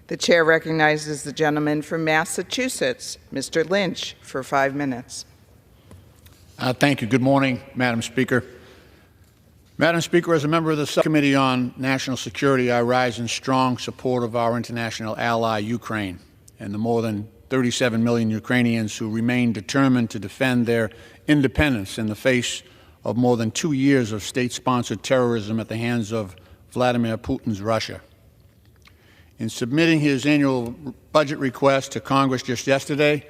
The chair recognizes the gentleman from Massachusetts, Mr. Lynch, for 5 minutes. Thank you. Good morning, Madam Speaker. Madam Speaker, as a member of the Subcommittee on National Security, I rise in strong support of our international ally, Ukraine, and the more than 37 million Ukrainians who remain determined to defend their independence in the face of more than 2 years of state-sponsored terrorism at the hands of Vladimir Putin's Russia. In submitting his annual budget request to Congress just yesterday,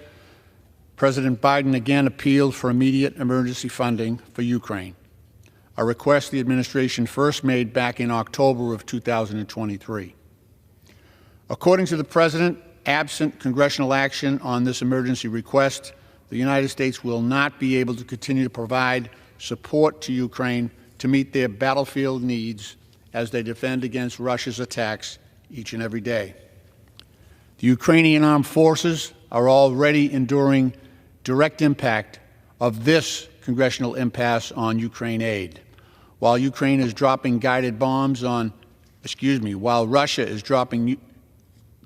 President Biden again appealed for immediate emergency funding for Ukraine, a request the administration first made back in October of 2023. According to the President, absent congressional action on this emergency request, the United States will not be able to continue to provide support to Ukraine to meet their battlefield needs as they defend against Russia's attacks each and every day. The Ukrainian armed forces are already enduring direct impact of this congressional impasse on Ukraine aid. While Ukraine is dropping guided bombs on, while Russia is dropping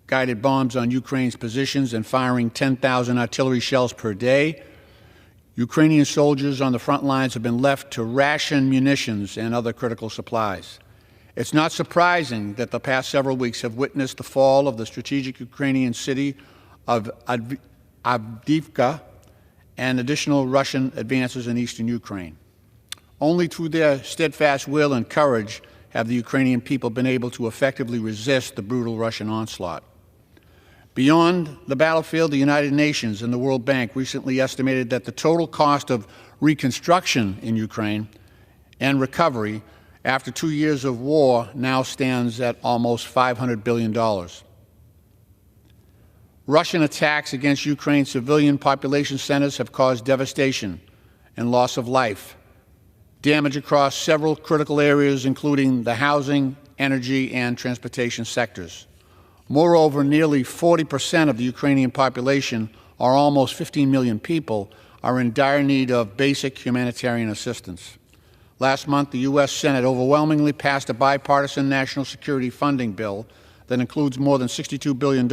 guided bombs on Ukraine's positions and firing 10,000 artillery shells per day, Ukrainian soldiers on the front lines have been left to ration munitions and other critical supplies. It's not surprising that the past several weeks have witnessed the fall of the strategic Ukrainian city of Avdiivka and additional Russian advances in eastern Ukraine. Only through their steadfast will and courage have the Ukrainian people been able to effectively resist the brutal Russian onslaught. Beyond the battlefield, the United Nations and the World Bank recently estimated that the total cost of reconstruction in Ukraine and recovery after 2 years of war now stands at almost $500 billion. Russian attacks against Ukraine's civilian population centers have caused devastation and loss of life, damage across several critical areas, including the housing, energy, and transportation sectors. Moreover, nearly 40% of the Ukrainian population, or almost 15 million people, are in dire need of basic humanitarian assistance. Last month, the U.S. Senate overwhelmingly passed a bipartisan national security funding bill that includes more than $62 billion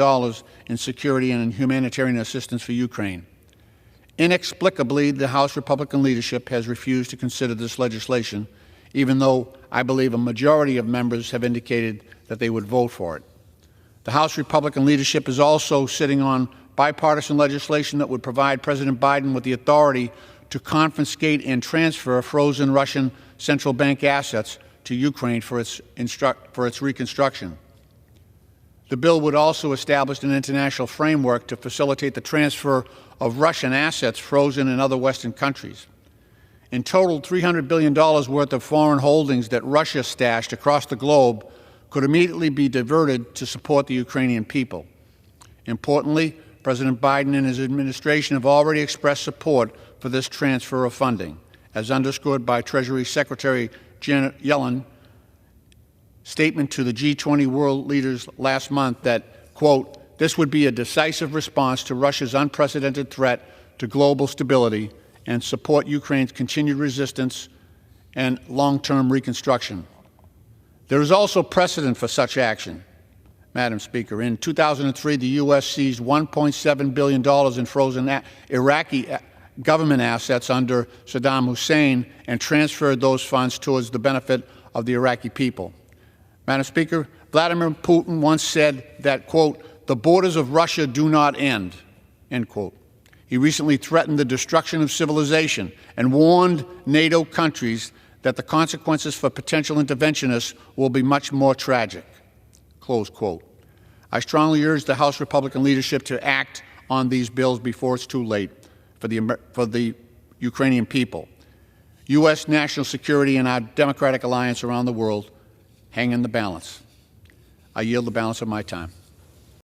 in security and humanitarian assistance for Ukraine. Inexplicably, the House Republican leadership has refused to consider this legislation, even though I believe a majority of members have indicated that they would vote for it. The House Republican leadership is also sitting on bipartisan legislation that would provide President Biden with the authority to confiscate and transfer frozen Russian central bank assets to Ukraine for its reconstruction. The bill would also establish an international framework to facilitate the transfer of Russian assets frozen in other Western countries. In total, $300 billion worth of foreign holdings that Russia stashed across the globe could immediately be diverted to support the Ukrainian people. Importantly, President Biden and his administration have already expressed support for this transfer of funding, as underscored by Treasury Secretary Janet Yellen's statement to the G20 world leaders last month that, quote, this would be a decisive response to Russia's unprecedented threat to global stability and support Ukraine's continued resistance and long-term reconstruction. There is also precedent for such action, Madam Speaker. In 2003, the U.S. seized $1.7 billion in frozen Iraqi government assets under Saddam Hussein and transferred those funds towards the benefit of the Iraqi people. Madam Speaker, Vladimir Putin once said that, quote, the borders of Russia do not end, end quote. He recently threatened the destruction of civilization and warned NATO countries that the consequences for potential interventionists will be much more tragic, close quote. I strongly urge the House Republican leadership to act on these bills before it's too late for the Ukrainian people. U.S. national security and our democratic alliance around the world hang in the balance. I yield the balance of my time.